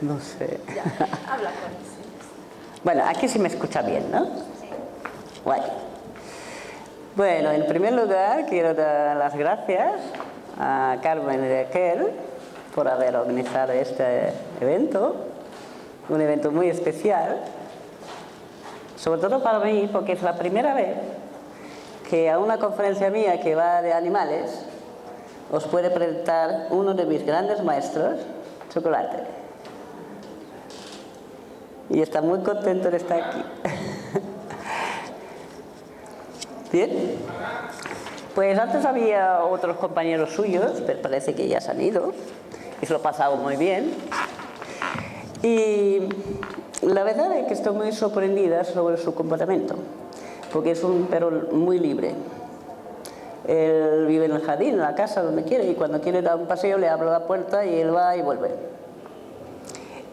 No sé. Ya, habla con eso. Bueno, aquí sí me escucha bien, ¿no? Sí. Guay. Bueno, en primer lugar quiero dar las gracias a Carmen y a Raquel por haber organizado este evento, un evento muy especial, sobre todo para mí porque es la primera vez que a una conferencia mía que va de animales os puede presentar uno de mis grandes maestros, Chocolate. Y está muy contento de estar aquí. Bien. Pues antes había otros compañeros suyos, pero parece que ya se han ido. Y se lo he pasado muy bien. Y la verdad es que estoy muy sorprendida sobre su comportamiento, porque es un perro muy libre. Él vive en el jardín, en la casa, donde quiere, y cuando quiere dar un paseo le abro la puerta y él va y vuelve.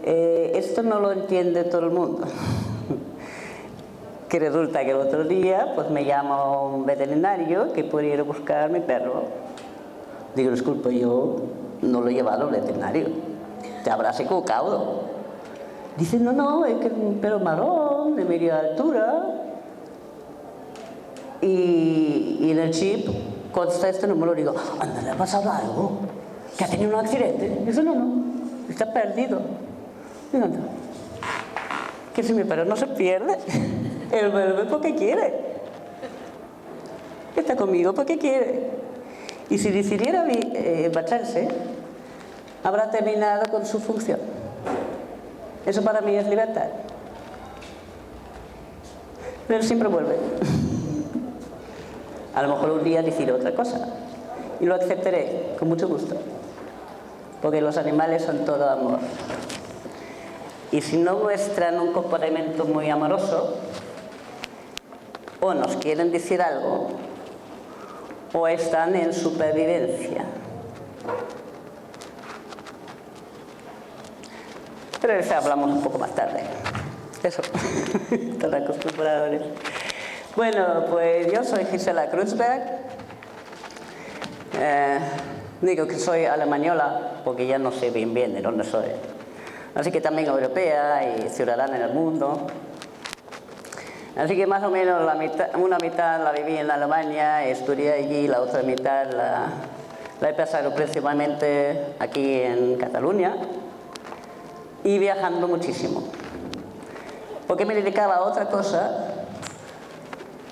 Esto no lo entiende todo el mundo. Que resulta que el otro día pues me llama un veterinario que puede ir a buscar a mi perro. Digo, disculpa, yo no lo he llevado al veterinario. Te habrás equivocado. Dice, no, es que es un perro marrón, de media altura. Y en el chip consta este número. Digo, anda, ¿le ha pasado algo? ¿Que ha tenido un accidente? Dice, no, está perdido. Digo, anda, que si mi perro no se pierde, él vuelve porque quiere. Está conmigo porque quiere. Y si decidiera marcharse, habrá terminado con su función. Eso para mí es libertad. Pero siempre vuelve. A lo mejor un día deciré otra cosa. Y lo aceptaré con mucho gusto. Porque los animales son todo amor. Y si no muestran un comportamiento muy amoroso, o nos quieren decir algo, o están en supervivencia. Pero de eso hablamos un poco más tarde. Eso, están acostumbrados. Bueno, pues yo soy Gisela Kreuzberg. Digo que soy alemañola porque ya no sé bien de dónde soy. Así que también europea y ciudadana en el mundo. Así que más o menos una mitad la viví en Alemania, estudié allí, la otra mitad la he pasado principalmente aquí en Cataluña y viajando muchísimo. ¿Por qué me dedicaba a otra cosa?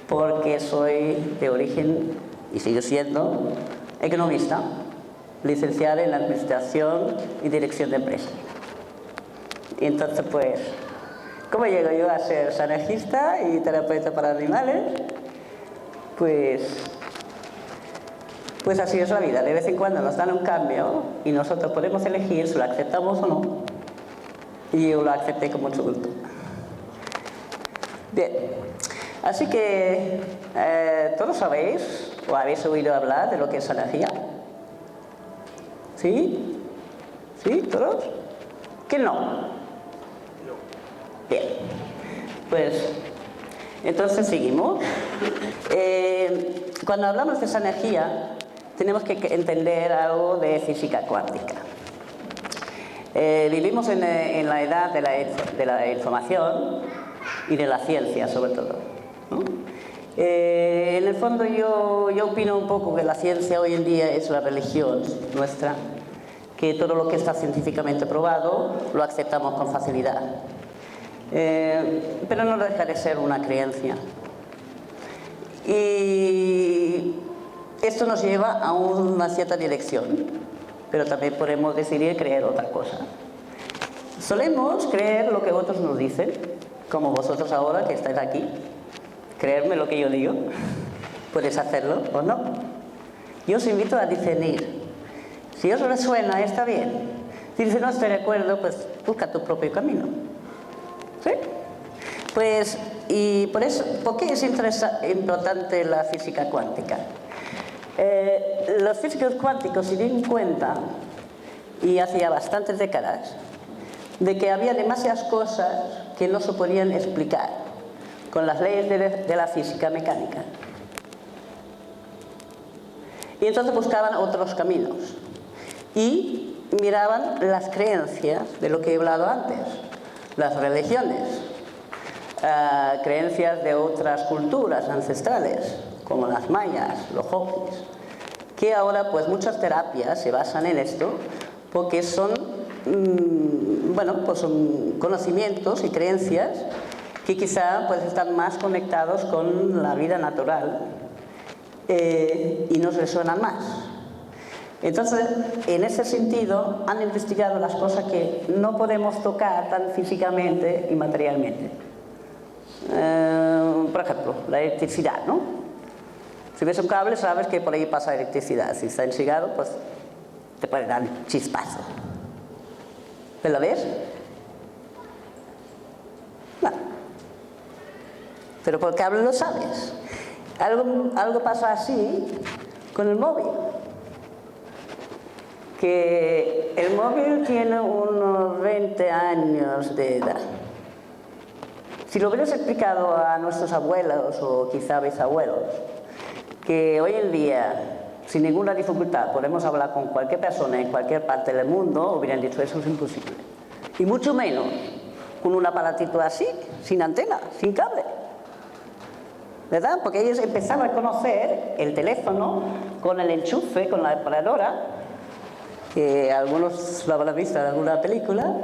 Porque soy de origen, y sigo siendo, economista, licenciada en Administración y Dirección de Empresas. Y entonces, pues, ¿cómo llego yo a ser sanejista y terapeuta para animales? Pues así es la vida. De vez en cuando nos dan un cambio y nosotros podemos elegir si lo aceptamos o no. Y yo lo acepté con mucho gusto. Bien. Así que, ¿todos sabéis o habéis oído hablar de lo que es energía? ¿Sí? ¿Sí? ¿Todos? ¿Quién no? Bien, pues entonces seguimos. Cuando hablamos de esa energía, tenemos que entender algo de física cuántica. Vivimos en la edad de la información y de la ciencia, sobre todo, ¿no? En el fondo yo opino un poco que la ciencia hoy en día es la religión nuestra, que todo lo que está científicamente probado lo aceptamos con facilidad. Pero no deja de ser una creencia. Y esto nos lleva a una cierta dirección, pero también podemos decidir creer otra cosa. Solemos creer lo que otros nos dicen, como vosotros ahora que estáis aquí. Creerme lo que yo digo. Puedes hacerlo o no. Yo os invito a discernir. Si os resuena, está bien. Si no estoy de acuerdo, pues busca tu propio camino. ¿Sí? Pues, y por eso, ¿por qué es importante la física cuántica? Los físicos cuánticos se dieron cuenta, y hace ya bastantes décadas, de que había demasiadas cosas que no se podían explicar con las leyes de la física mecánica. Y entonces buscaban otros caminos. Y miraban las creencias de lo que he hablado antes, las religiones, creencias de otras culturas ancestrales, como las mayas, los hopis, que ahora pues muchas terapias se basan en esto porque son, bueno, pues son conocimientos y creencias que quizá pues están más conectados con la vida natural y nos resuenan más. Entonces, en ese sentido, han investigado las cosas que no podemos tocar tan físicamente y materialmente. Por ejemplo, la electricidad, ¿no? Si ves un cable, sabes que por ahí pasa electricidad. Si está ensigado, pues te puede dar un chispazo. ¿Lo ves? No. Pero por el cable lo sabes. Algo pasa así con el móvil. Que el móvil tiene unos 20 años de edad. Si lo hubieras explicado a nuestros abuelos o quizá bisabuelos, que hoy en día, sin ninguna dificultad, podemos hablar con cualquier persona en cualquier parte del mundo, hubieran dicho eso es imposible. Y mucho menos con un aparatito así, sin antena, sin cable. ¿Verdad? Porque ellos empezaban a conocer el teléfono con el enchufe, con la apagadora, que algunos lo habrán visto en alguna película,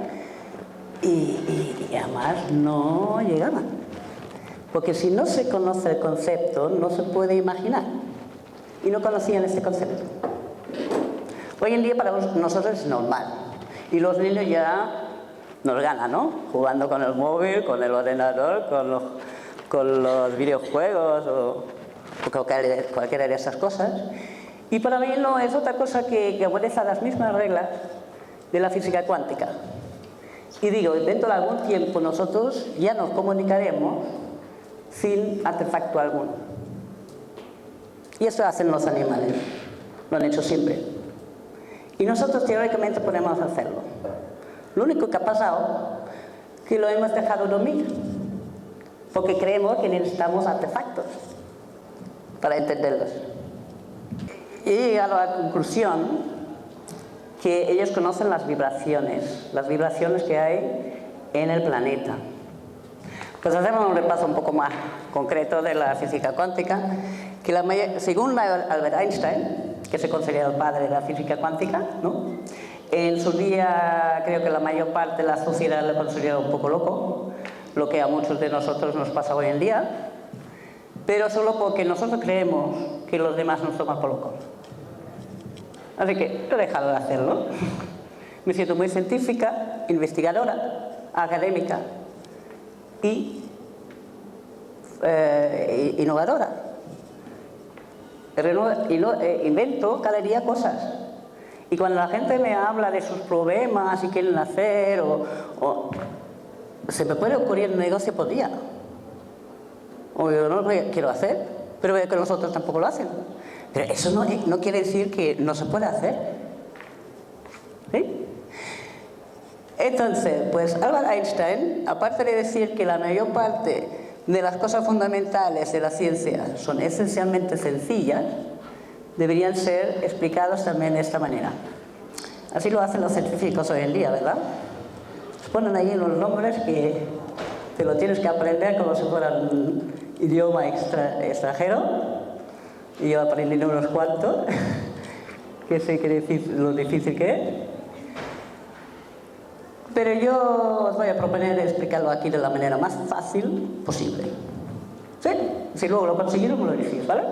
y además no llegaban. Porque si no se conoce el concepto, no se puede imaginar. Y no conocían este concepto. Hoy en día para nosotros es normal. Y los niños ya nos ganan, ¿no? Jugando con el móvil, con el ordenador, con los videojuegos o cualquiera de esas cosas. Y para mí no es otra cosa que obedece a las mismas reglas de la física cuántica. Y digo, dentro de algún tiempo nosotros ya nos comunicaremos sin artefacto alguno. Y eso hacen los animales, lo han hecho siempre. Y nosotros teóricamente podemos hacerlo. Lo único que ha pasado es que lo hemos dejado dormir, porque creemos que necesitamos artefactos para entenderlos. Y he llegado a la conclusión que ellos conocen las vibraciones que hay en el planeta. Pues hacemos un repaso un poco más concreto de la física cuántica, que según Albert Einstein, que se considera el padre de la física cuántica, ¿no? En su día creo que la mayor parte de la sociedad lo considera un poco loco, lo que a muchos de nosotros nos pasa hoy en día, pero solo porque nosotros creemos que los demás nos toman por locos. Así que he dejado de hacerlo. Me siento muy científica, investigadora, académica y innovadora. Invento cada día cosas. Y cuando la gente me habla de sus problemas y quieren hacer, se me puede ocurrir un negocio por día. O yo no lo quiero hacer, pero veo que los otros tampoco lo hacen. Pero eso no quiere decir que no se pueda hacer. ¿Sí? Entonces, pues Albert Einstein, aparte de decir que la mayor parte de las cosas fundamentales de la ciencia son esencialmente sencillas, deberían ser explicadas también de esta manera. Así lo hacen los científicos hoy en día, ¿verdad? Ponen ahí los nombres que te lo tienes que aprender como si fuera un idioma extranjero. Y yo aprendí unos cuantos, que sé lo difícil que es. Pero yo os voy a proponer explicarlo aquí de la manera más fácil posible. ¿Sí? Si luego lo conseguimos, me lo decís, ¿vale?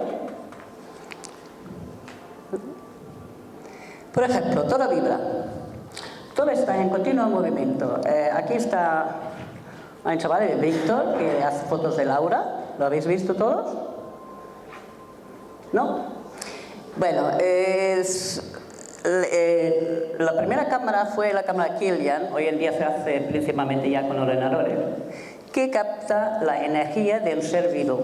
Por ejemplo, todo vibra. Todo está en continuo movimiento. Aquí está un chaval, Víctor, que hace fotos de Laura. ¿Lo habéis visto todos? ¿No? Bueno, la primera cámara fue la cámara Killian, hoy en día se hace principalmente ya con ordenadores, que capta la energía del ser vivo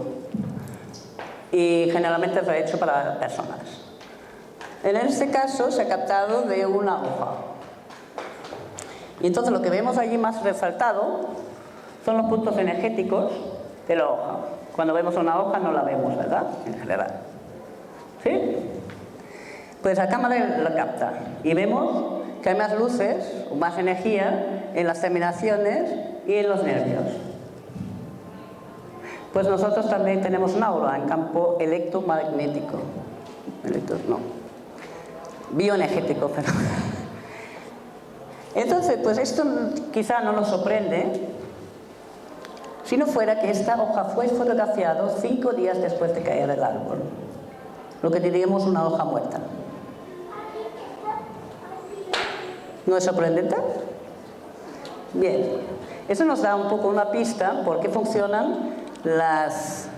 y generalmente está hecho para personas. En este caso se ha captado de una hoja. Y entonces lo que vemos allí más resaltado son los puntos energéticos de la hoja. Cuando vemos una hoja no la vemos, ¿verdad? En general. ¿Sí? Pues la cámara la capta y vemos que hay más luces o más energía en las terminaciones y en los nervios. Pues nosotros también tenemos un aura en campo electromagnético. Bioenergético, perdón. Entonces, pues esto quizá no nos sorprende, si no fuera que esta hoja fue fotografiada 5 días después de caer el árbol, lo que diríamos una hoja muerta. ¿No es sorprendente? Bien, eso nos da un poco una pista por qué funcionan las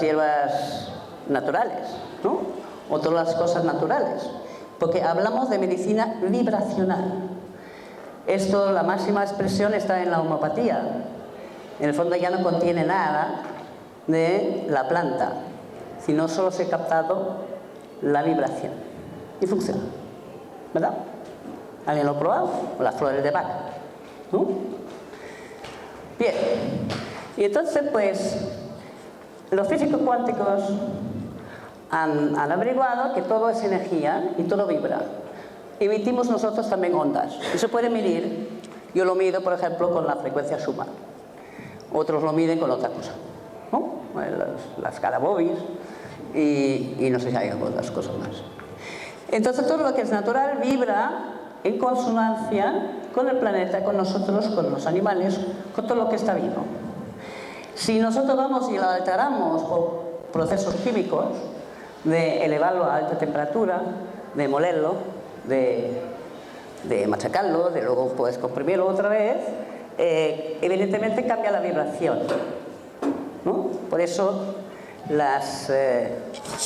hierbas naturales, ¿no? O todas las cosas naturales, porque hablamos de medicina vibracional. Esto, la máxima expresión está en la homeopatía. En el fondo ya no contiene nada de la planta, sino solo se ha captado la vibración y funciona, ¿verdad? ¿Alguien lo ha probado? Las flores de Bach, ¿no? Bien, y entonces pues los físicos cuánticos han averiguado que todo es energía y todo vibra. Emitimos nosotros también ondas y se puede medir. Yo lo mido, por ejemplo, con la frecuencia Schumann. Otros lo miden con otra cosa, ¿no? Las Carabovis y no sé si hay otras cosas más. Entonces todo lo que es natural vibra en consonancia con el planeta, con nosotros, con los animales, con todo lo que está vivo. Si nosotros vamos y lo alteramos por procesos químicos, de elevarlo a alta temperatura, de molerlo, de machacarlo, de luego puedes comprimirlo otra vez, evidentemente cambia la vibración, ¿no? Por eso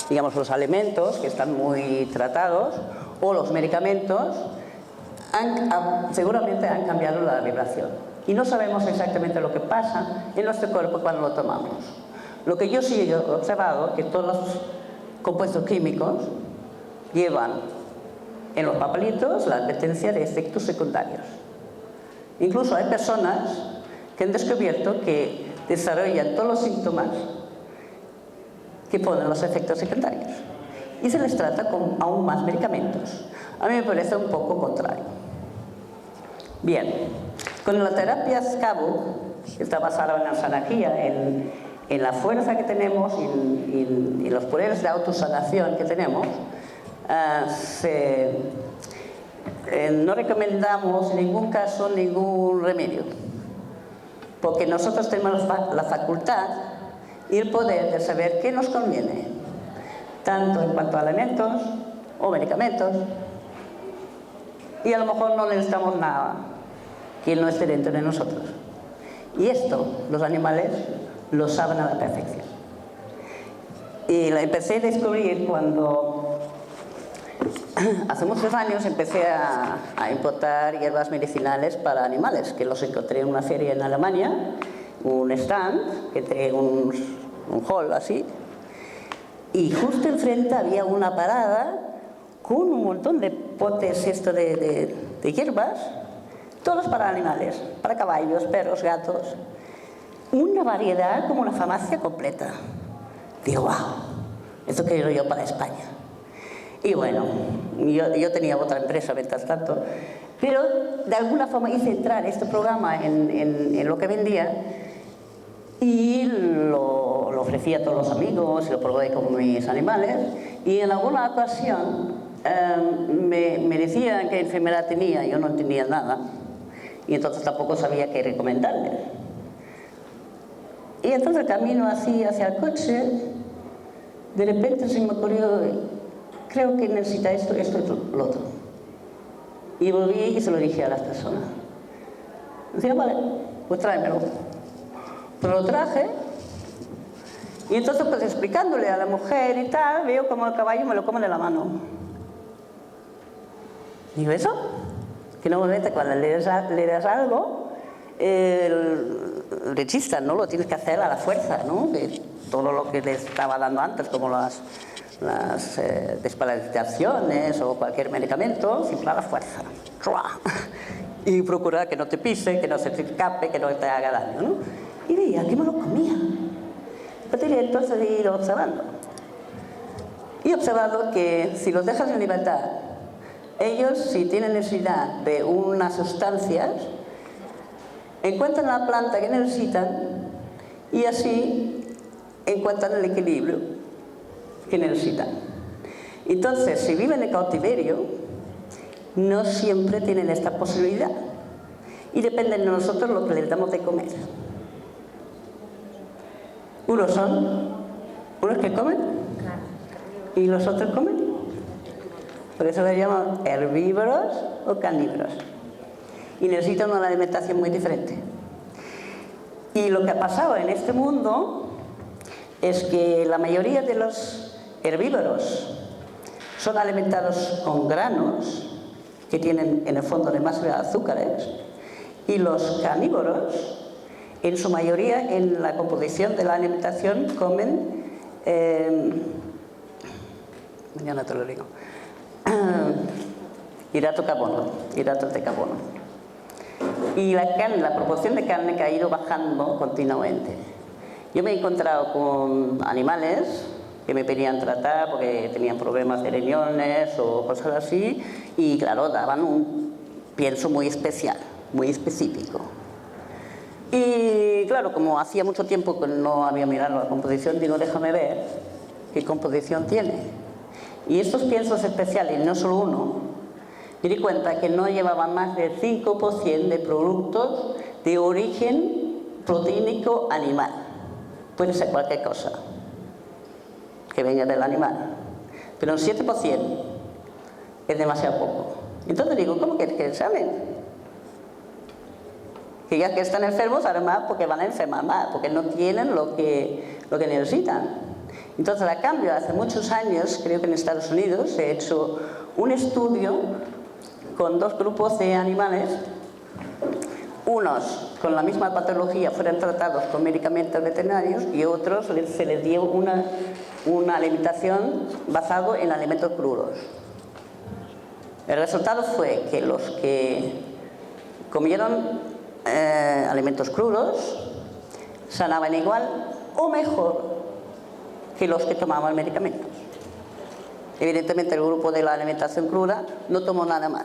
digamos, los alimentos que están muy tratados o los medicamentos seguramente han cambiado la vibración y no sabemos exactamente lo que pasa en nuestro cuerpo cuando lo tomamos. Lo que yo sí he observado es que todos los compuestos químicos llevan en los papelitos la advertencia de efectos secundarios. Incluso hay personas que han descubierto que desarrollan todos los síntomas que ponen los efectos secundarios y se les trata con aún más medicamentos. A mí me parece un poco contrario. Bien, con la terapia SCABU, que está basada en la sanagía, en la fuerza que tenemos y los poderes de autosanación que tenemos, no recomendamos en ningún caso ningún remedio, porque nosotros tenemos la facultad y el poder de saber qué nos conviene, tanto en cuanto a alimentos o medicamentos, y a lo mejor no necesitamos nada que no esté dentro de nosotros. Y esto los animales lo saben a la perfección. Y la empecé a descubrir cuando hace muchos años empecé a importar hierbas medicinales para animales, que los encontré en una feria en Alemania, un stand que tenía un hall así, y justo enfrente había una parada con un montón de potes de hierbas, todos para animales, para caballos, perros, gatos, una variedad como una farmacia completa. Digo, wow, esto quiero yo para España. Y bueno, yo tenía otra empresa mientras tanto, pero de alguna forma hice entrar este programa en lo que vendía y lo ofrecí a todos los amigos y lo probé con mis animales, y en alguna ocasión me decían qué enfermedad tenía, yo no entendía nada y entonces tampoco sabía qué recomendarles. Y entonces camino así hacia el coche, de repente se me ocurrió, creo que necesita esto y lo otro. Y volví y se lo dije a las personas. Decía, vale, pues tráemelo. Pues lo traje, y entonces pues explicándole a la mujer y tal, veo como el caballo me lo come de la mano. Digo, ¿eso? Que normalmente cuando le das algo, le chistan, ¿no? Lo tienes que hacer a la fuerza, ¿no? Que todo lo que le estaba dando antes, como las desparasitaciones o cualquier medicamento, siempre a la fuerza. Y procurar que no te pise, que no se te escape, que no te haga daño, ¿no? Y veía que me lo comía. Pues tiene entonces de ir observando. Y he observado que si los dejas en libertad, ellos, si tienen necesidad de unas sustancias, encuentran la planta que necesitan y así encuentran el equilibrio que necesitan. Entonces, si viven en cautiverio, no siempre tienen esta posibilidad y depende de nosotros lo que les damos de comer. Unos son unos que comen y los otros comen. Por eso les llaman herbívoros o carnívoros. Y necesitan una alimentación muy diferente. Y lo que ha pasado en este mundo es que la mayoría de los herbívoros son alimentados con granos que tienen en el fondo demasiados azúcares y los carnívoros en su mayoría en la composición de la alimentación comen mañana te lo digo hidratos de carbono y la proporción de carne que ha ido bajando continuamente. Yo me he encontrado con animales que me pedían tratar porque tenían problemas de riñones o cosas así y claro, daban un pienso muy especial, muy específico. Y claro, como hacía mucho tiempo que no había mirado la composición, digo, déjame ver qué composición tiene. Y estos piensos especiales, no solo uno, me di cuenta que no llevaban más del 5% de productos de origen proteínico animal. Puede ser cualquier cosa que venga del animal, pero un 7% es demasiado poco. Entonces digo, ¿cómo que saben? Que ya que están enfermos, además, porque van a enfermar más, porque no tienen lo que necesitan. Entonces, a cambio, hace muchos años, creo que en Estados Unidos, se ha hecho un estudio con 2 grupos de animales. Unos con la misma patología fueron tratados con medicamentos veterinarios y otros se les dio una alimentación basada en alimentos crudos. El resultado fue que los que comieron alimentos crudos sanaban igual o mejor que los que tomaban medicamentos. Evidentemente el grupo de la alimentación cruda no tomó nada más.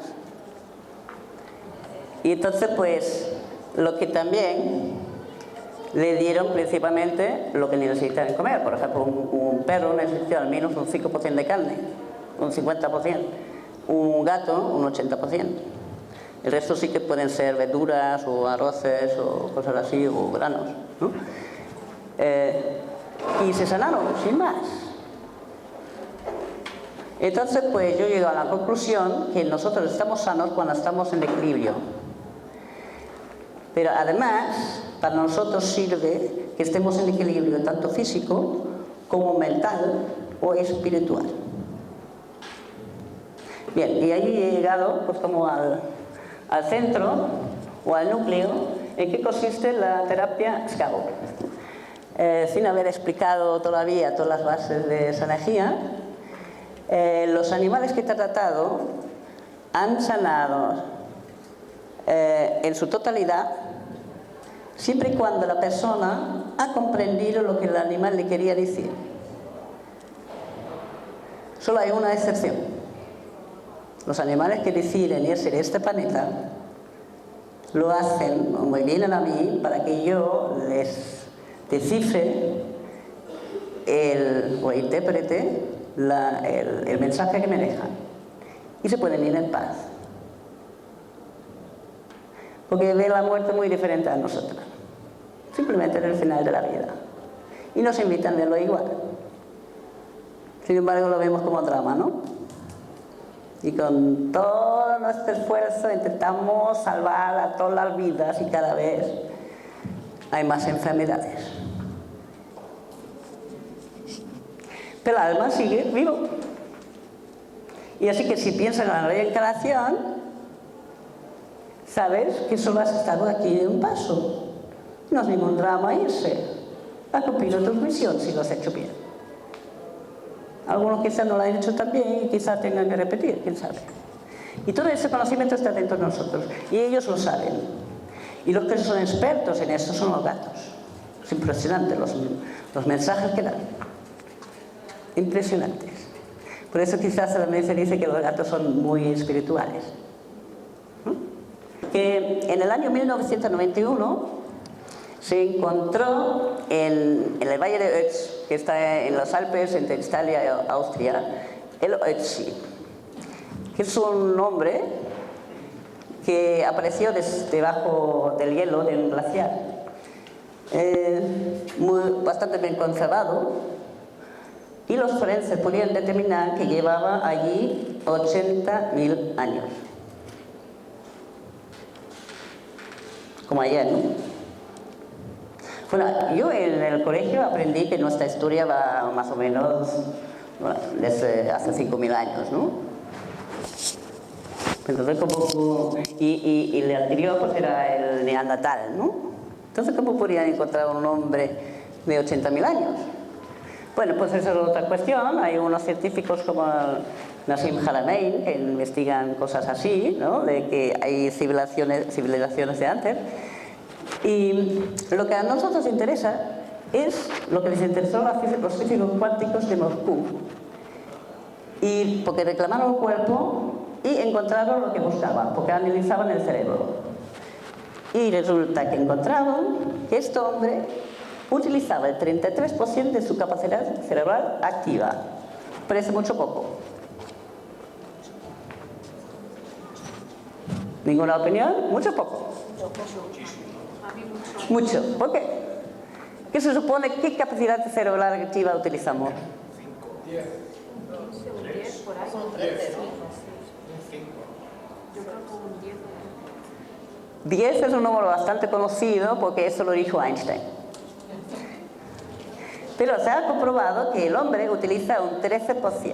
Y entonces pues lo que también le dieron principalmente lo que necesitaban comer. Por ejemplo, un perro necesita al menos un 5% de carne, un 50%. Un gato, un 80%. El resto sí que pueden ser verduras o arroces o cosas así, o granos, ¿no? Y se sanaron, sin más. Entonces, pues yo llego a la conclusión que nosotros estamos sanos cuando estamos en equilibrio. Pero además, para nosotros sirve que estemos en equilibrio tanto físico como mental o espiritual. Bien, y ahí he llegado pues como al centro o al núcleo en que consiste la terapia SCABO. Sin haber explicado todavía todas las bases de esa energía, los animales que he tratado han sanado en su totalidad siempre y cuando la persona ha comprendido lo que el animal le quería decir. Solo hay una excepción. Los animales que deciden irse de este planeta lo hacen, me vienen a mí para que yo les descifre o interprete el mensaje que me dejan y se pueden ir en paz. Porque ven la muerte muy diferente a nosotros, simplemente en el final de la vida, y nos invitan de lo igual. Sin embargo, lo vemos como drama, ¿no? Y con todo nuestro esfuerzo intentamos salvar a todas las vidas y cada vez hay más enfermedades. Pero el alma sigue vivo. Y así que si piensas en la reencarnación, sabes que solo has estado aquí de un paso. No es ningún drama irse. Has cumplido tu misión si lo has hecho bien. Algunos quizás no lo han hecho tan bien y quizás tengan que repetir, quién sabe. Y todo ese conocimiento está dentro de nosotros y ellos lo saben. Y los que son expertos en esto son los gatos. impresionante los mensajes que dan. Impresionantes. Por eso quizás también se dice que los gatos son muy espirituales. Que en el año 1991 se encontró en el Valle de Ötz, que está en los Alpes entre Italia y Austria, el Ötzi, que es un hombre que apareció debajo del hielo de un glaciar, bastante bien conservado, y los forenses podían determinar que llevaba allí 80.000 años. Como ayer, ¿no? Bueno, yo en el colegio aprendí que nuestra historia va más o menos desde hace 5.000 años, ¿no? Entonces, y el anterior pues era el neandertal, ¿no? Entonces, ¿cómo podrían encontrar un hombre de 80.000 años? Bueno, pues esa es otra cuestión. Hay unos científicos como Nassim Haramein que investigan cosas así, ¿no? De que hay civilizaciones de antes. Y lo que a nosotros nos interesa es lo que les interesó a los físicos cuánticos de Moscú. Y porque reclamaron el cuerpo y encontraron lo que buscaban, porque analizaban el cerebro. Y resulta que encontraron que este hombre utilizaba el 33% de su capacidad cerebral activa. Parece mucho poco. ¿Ninguna opinión? Mucho poco. Mucho. ¿Por qué? ¿Qué se supone? ¿Qué capacidad cerebral activa utilizamos? 10. 10 es un número bastante conocido porque eso lo dijo Einstein. Pero se ha comprobado que el hombre utiliza un 13%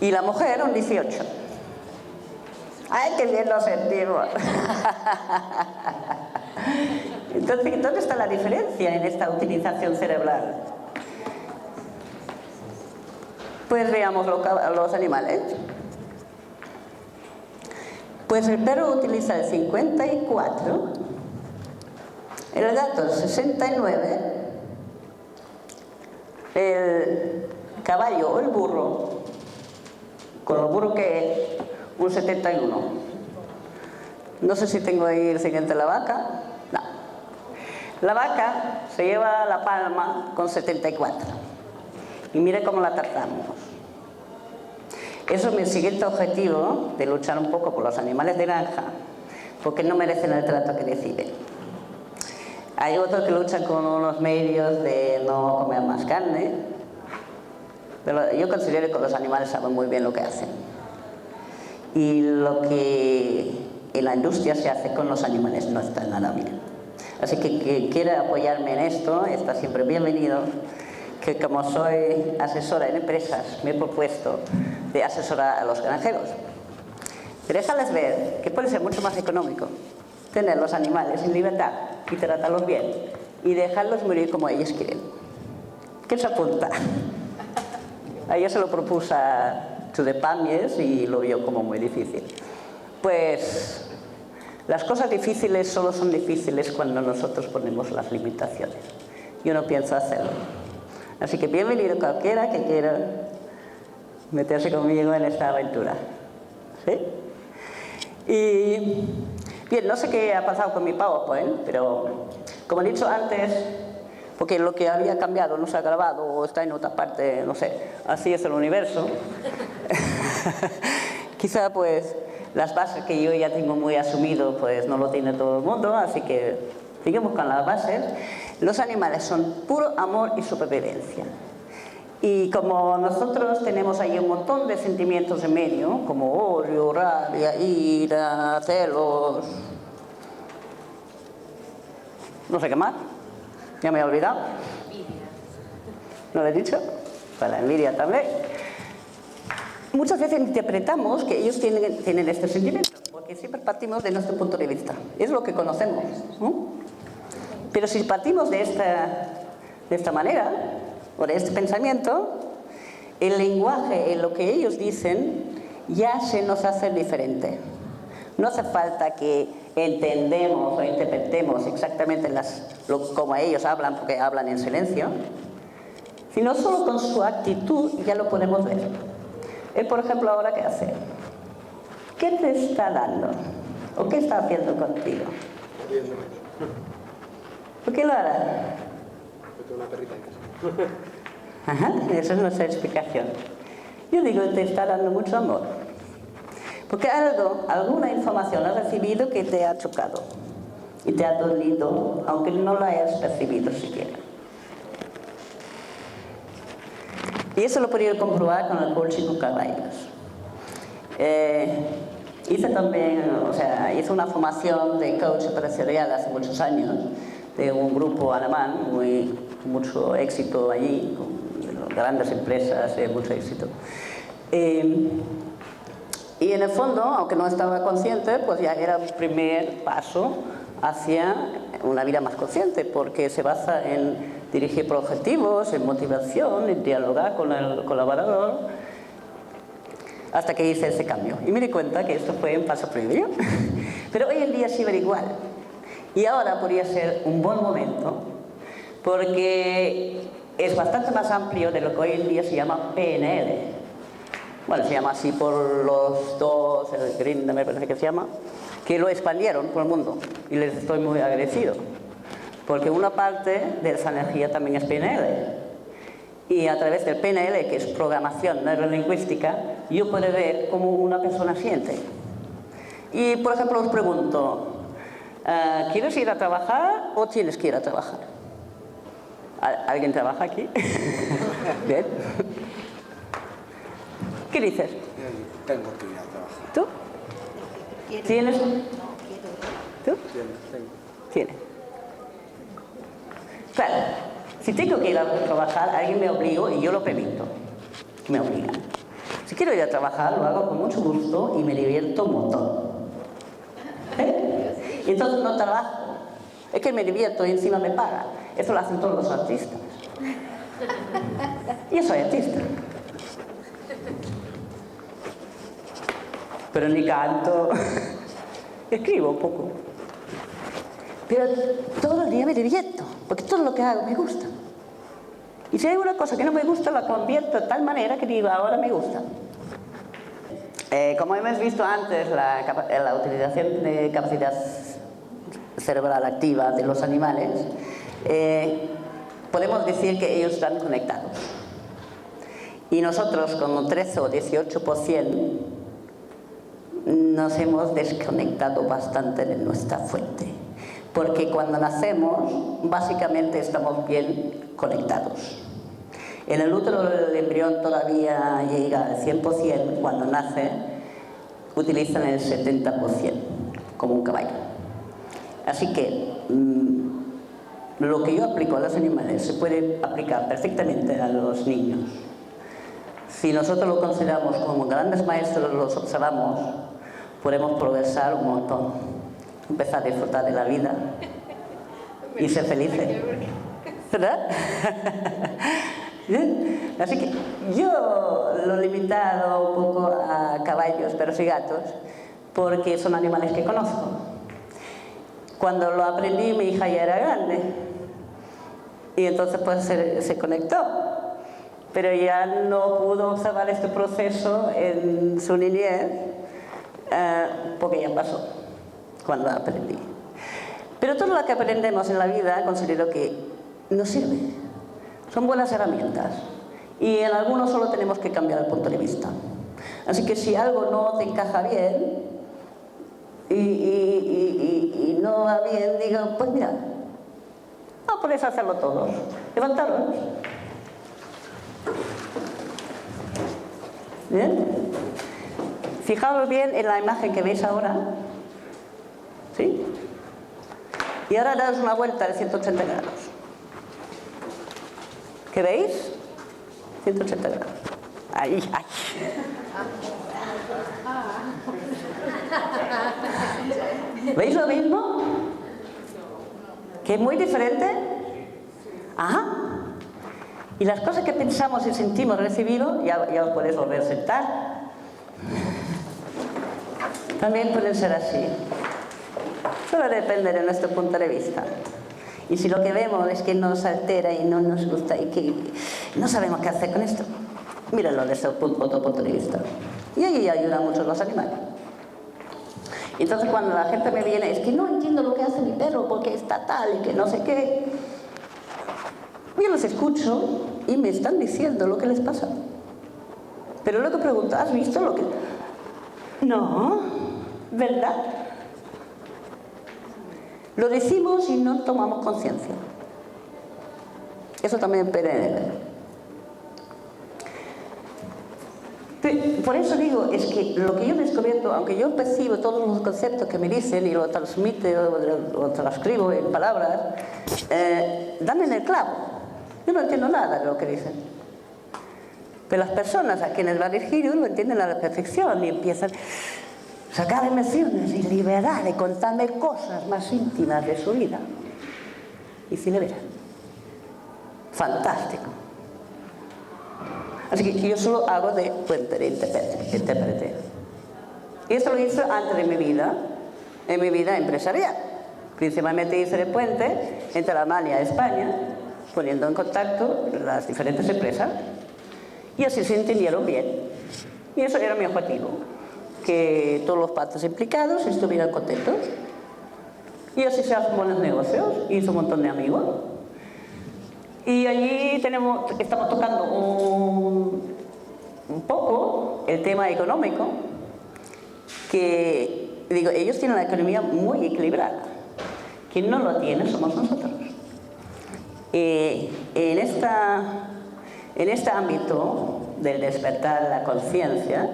y la mujer un 18%. ¡Ay, qué bien lo sentimos! Entonces, ¿dónde está la diferencia en esta utilización cerebral? Pues veamos los animales. Pues el perro utiliza el 54%, el gato el 69%, el caballo o el burro, con lo burro que es, un 71%. No sé si tengo ahí el siguiente, la vaca. No. La vaca se lleva la palma con 74%. Y mire cómo la tratamos. Eso es mi siguiente objetivo, de luchar un poco por los animales de granja, porque no merecen el trato que reciben. Hay otros que luchan con unos medios de no comer más carne, pero yo considero que los animales saben muy bien lo que hacen. Y lo que en la industria se hace con los animales no está nada bien. Así que quien quiera apoyarme en esto está siempre bienvenido, que como soy asesora en empresas me he propuesto de asesorar a los granjeros. Déjales ver que puede ser mucho más económico tener los animales en libertad y tratarlos bien y dejarlos morir como ellos quieren. ¿Qué se apunta? Ayer se lo propuse a Tudepamies y lo vio como muy difícil. Pues las cosas difíciles solo son difíciles cuando nosotros ponemos las limitaciones. Yo no pienso hacerlo. Así que bienvenido cualquiera que quiera meterse conmigo en esta aventura. ¿Sí? Y bien, no sé qué ha pasado con mi PowerPoint, pero como he dicho antes, porque lo que había cambiado no se ha grabado o está en otra parte, no sé, así es el universo. Quizá pues las bases que yo ya tengo muy asumido pues no lo tiene todo el mundo, así que sigamos con las bases. Los animales son puro amor y supervivencia. Y como nosotros tenemos ahí un montón de sentimientos en medio, como odio, rabia, ira, celos, no sé qué más, ya me he olvidado. ¿No lo he dicho? Pues la envidia también. Muchas veces interpretamos que ellos tienen este sentimiento, porque siempre partimos de nuestro punto de vista. Es lo que conocemos, ¿no? Pero si partimos de esta manera, o de este pensamiento, el lenguaje en lo que ellos dicen ya se nos hace diferente. No hace falta que entendemos o interpretemos exactamente como ellos hablan, porque hablan en silencio, sino solo con su actitud ya lo podemos ver. Él, por ejemplo, ahora, ¿qué hace? ¿Qué te está dando? ¿O qué está haciendo contigo? ¿Por qué lo hará? Porque tengo una perrita en casa. Ajá, esa es nuestra explicación. Yo digo, te está dando mucho amor. Porque alguna información has recibido que te ha chocado y te ha dolido, aunque no lo hayas percibido siquiera. Y eso lo podía comprobar con el coaching con caballos. Hice una formación de coach empresarial hace muchos años, de un grupo alemán, mucho éxito allí, con grandes empresas, mucho éxito. Y en el fondo, aunque no estaba consciente, pues ya era un primer paso hacia una vida más consciente, porque se basa en dirigir por objetivos, en motivación, en dialogar con el colaborador, hasta que hice ese cambio. Y me di cuenta que esto fue un paso previo, pero hoy en día sí ver igual. Y ahora podría ser un buen momento, porque es bastante más amplio de lo que hoy en día se llama PNL. Bueno, se llama así por los dos, el Green, me parece que se llama, que lo expandieron por el mundo. Y les estoy muy agradecido, porque una parte de esa energía también es PNL. Y a través del PNL, que es programación neurolingüística, yo puedo ver cómo una persona siente. Y, por ejemplo, os pregunto, ¿quieres ir a trabajar o tienes que ir a trabajar? ¿Alguien trabaja aquí? Bien. ¿Qué dices? Tengo que ir a trabajar. ¿Tú? ¿Tienes? No, quiero. ¿Tú? Tengo. Tienes. Claro, si tengo que ir a trabajar, alguien me obliga y yo lo permito. Me obligan. Si quiero ir a trabajar, lo hago con mucho gusto y me divierto un montón. Y entonces no trabajo. Es que me divierto y encima me pagan. Eso lo hacen todos los artistas. Yo soy artista. Pero ni canto. Escribo un poco. Pero todo el día me divierto, porque todo lo que hago me gusta. Y si hay una cosa que no me gusta, la convierto de tal manera que digo, ahora me gusta. Como hemos visto antes, la utilización de capacidad cerebral activa de los animales, podemos decir que ellos están conectados. Y nosotros, con un 13 o 18%, nos hemos desconectado bastante de nuestra fuente. Porque cuando nacemos, básicamente estamos bien conectados. En el útero del embrión todavía llega al 100%, cuando nace utilizan el 70%, como un caballo. Así que lo que yo aplico a los animales se puede aplicar perfectamente a los niños. Si nosotros lo consideramos como grandes maestros, los observamos, podemos progresar un montón, empezar a disfrutar de la vida y ser felices. ¿Verdad? ¿Bien? Así que yo lo he limitado un poco a caballos, perros y gatos, porque son animales que conozco. Cuando lo aprendí, mi hija ya era grande y entonces pues se conectó, pero ya no pudo observar este proceso en su niñez porque ya pasó cuando aprendí. Pero todo lo que aprendemos en la vida considero que nos sirve. Son buenas herramientas y en algunos solo tenemos que cambiar el punto de vista. Así que si algo no te encaja bien y no va bien, digo, pues mira, no podéis hacerlo todos. Levantaros. ¿Bien? Fijaos bien en la imagen que veis ahora. ¿Sí? Y ahora daos una vuelta de 180 grados. ¿Qué veis? 180 grados. Ahí, ahí. ¿Veis lo mismo? ¿Que es muy diferente? Ajá. Y las cosas que pensamos y sentimos recibido, ya os podéis volver a sentar. También pueden ser así. Solo depende de nuestro punto de vista. Y si lo que vemos es que nos altera y no nos gusta y que no sabemos qué hacer con esto, míralo desde otro punto de vista. Y ahí ayudan mucho los animales. Entonces cuando la gente me viene, es que no entiendo lo que hace mi perro porque está tal y que no sé qué. Yo los escucho y me están diciendo lo que les pasa. Pero luego pregunto, ¿has visto lo que...? No, ¿verdad? Lo decimos y no tomamos conciencia. Eso también es PNL. Por eso digo, es que lo que yo he descubierto, aunque yo percibo todos los conceptos que me dicen y lo transmito o transcribo en palabras, dan en el clavo. Yo no entiendo nada de lo que dicen. Pero las personas a quienes va dirigido lo entienden a la perfección y empiezan a sacar emociones y liberar y contarme cosas más íntimas de su vida. Y si le verán. Fantástico. Así que yo solo hago de puente, de intérprete. Y esto lo hice antes de mi vida, en mi vida empresarial. Principalmente hice de puente entre Alemania y España, poniendo en contacto las diferentes empresas. Y así se entendieron bien. Y eso era mi objetivo, que todos los partes implicados estuvieran contentos. Y así se hacen buenos negocios, hice un montón de amigos. Y allí estamos tocando un poco el tema económico, que digo, ellos tienen la economía muy equilibrada. Quien no lo tiene somos nosotros. En este ámbito del despertar la conciencia,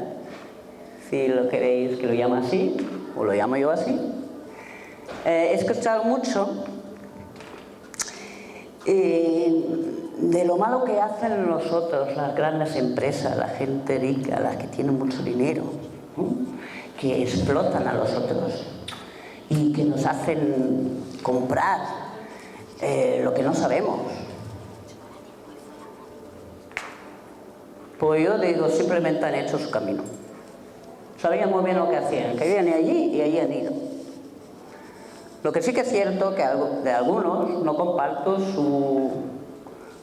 si lo queréis que lo llame así, o lo llamo yo así, he escuchado mucho de lo malo que hacen los otros, las grandes empresas, la gente rica, las que tienen mucho dinero, ¿no? Que explotan a los otros y que nos hacen comprar lo que no sabemos. Pues yo digo, simplemente han hecho su camino. Sabían muy bien lo que hacían, que vienen allí y allí han ido. Lo que sí que es cierto que de algunos no comparto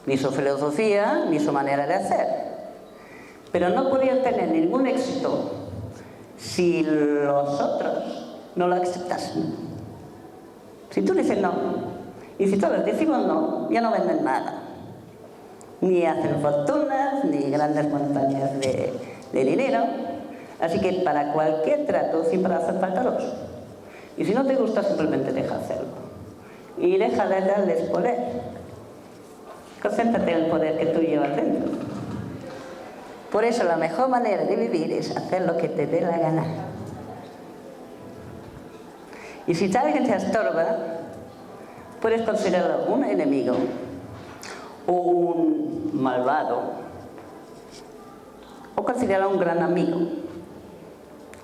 ni su filosofía ni su manera de hacer. Pero no podían tener ningún éxito si los otros no lo aceptasen. Si tú dices no, y si todos decimos no, ya no venden nada. Ni hacen fortunas, ni grandes montañas de dinero. Así que para cualquier trato siempre hacen falta dos. Y si no te gusta, simplemente deja hacerlo. Y deja de darles poder. Concéntrate en el poder que tú llevas dentro. Por eso la mejor manera de vivir es hacer lo que te dé la gana. Y si alguien te estorba, puedes considerarlo un enemigo o un malvado, o considerarlo un gran amigo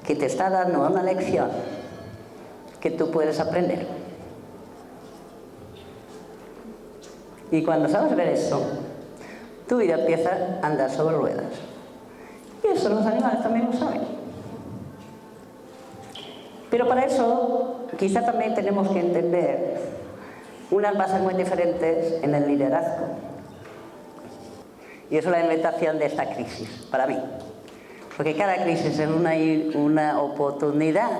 que te está dando una lección que tú puedes aprender. Y cuando sabes ver eso, tu vida empieza a andar sobre ruedas. Y eso los animales también lo saben. Pero para eso, quizá también tenemos que entender unas bases muy diferentes en el liderazgo. Y eso es la invitación de esta crisis, para mí. Porque cada crisis es una oportunidad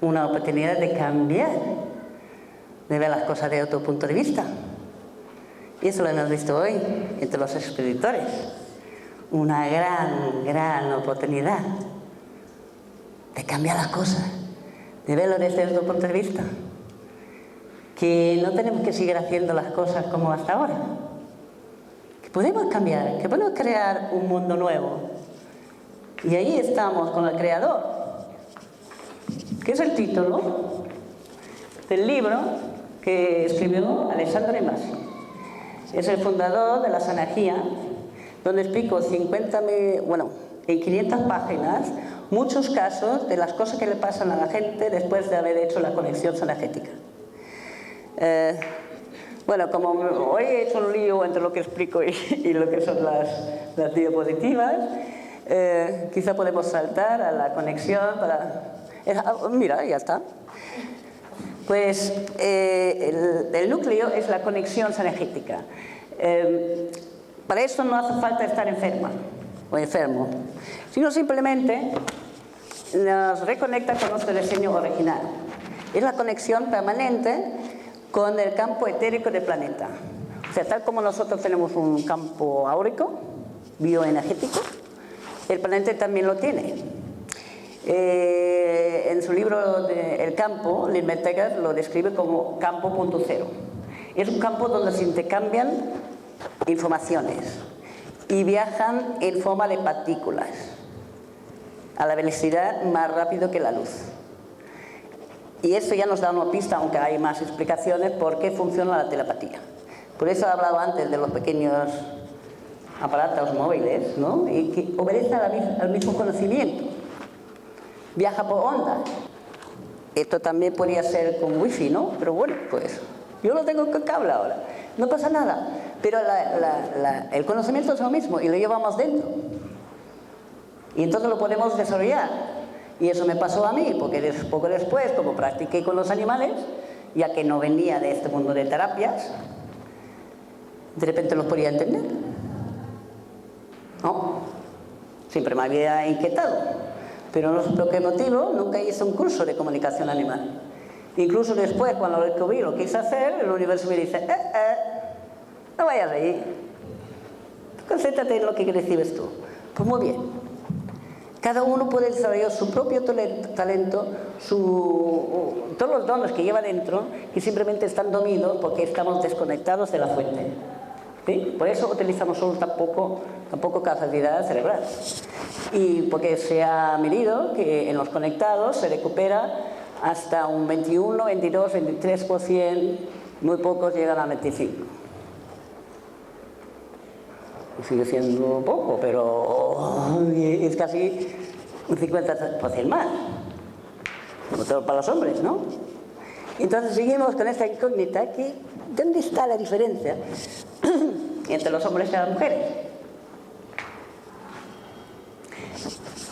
de cambiar, de ver las cosas de otro punto de vista. Y eso lo hemos visto hoy entre los escritores. Una gran oportunidad de cambiar las cosas, de verlo desde otro punto de vista. Que no tenemos que seguir haciendo las cosas como hasta ahora. Que podemos cambiar, que podemos crear un mundo nuevo. Y ahí estamos con el Creador, que es el título del libro que escribió Alexandre Masi. Es el fundador de la Sanagía, donde explico en 500 páginas muchos casos de las cosas que le pasan a la gente después de haber hecho la conexión sanagética. Como hoy he hecho un lío entre lo que explico y lo que son las diapositivas, quizá podemos saltar a la conexión para Mira, ya está. Pues el núcleo es la conexión sinergética. Para eso no hace falta estar enferma o enfermo, sino simplemente nos reconecta con nuestro diseño original. Es la conexión permanente con el campo etérico del planeta. O sea, tal como nosotros tenemos un campo áurico, bioenergético, el planeta también lo tiene. En su libro El campo, Lynn Mettger lo describe como campo punto cero. Es un campo donde se intercambian informaciones y viajan en forma de partículas a la velocidad más rápido que la luz. Y esto ya nos da una pista, aunque hay más explicaciones, por qué funciona la telepatía. Por eso he hablado antes de los pequeños aparatos móviles, ¿no? Y que obedecen al mismo conocimiento. Viaja por ondas. Esto también podría ser con wifi, ¿no? Pero bueno, pues yo lo tengo con cable ahora. No pasa nada. Pero el conocimiento es lo mismo y lo llevamos dentro. Y entonces lo podemos desarrollar. Y eso me pasó a mí, porque poco después, como practiqué con los animales, ya que no venía de este mundo de terapias, de repente los podía entender. ¿No? Siempre me había inquietado. Pero no sé por qué motivo, nunca hice un curso de comunicación animal. Incluso después, cuando lo descubrí, lo quise hacer, el universo me dice, no vayas ahí. Concéntrate en lo que recibes tú. Pues muy bien. Cada uno puede desarrollar su propio talento, todos los dones que lleva dentro, y simplemente están dormidos porque estamos desconectados de la fuente. ¿Sí? Por eso utilizamos solo tan poco capacidad cerebral. Y porque se ha medido que en los conectados se recupera hasta un 21, 22, 23%, muy pocos llegan a 25%. Sigue siendo poco, pero es casi un 50% más. Como todo para los hombres, ¿no? Entonces seguimos con esta incógnita que, ¿dónde está la diferencia entre los hombres y las mujeres?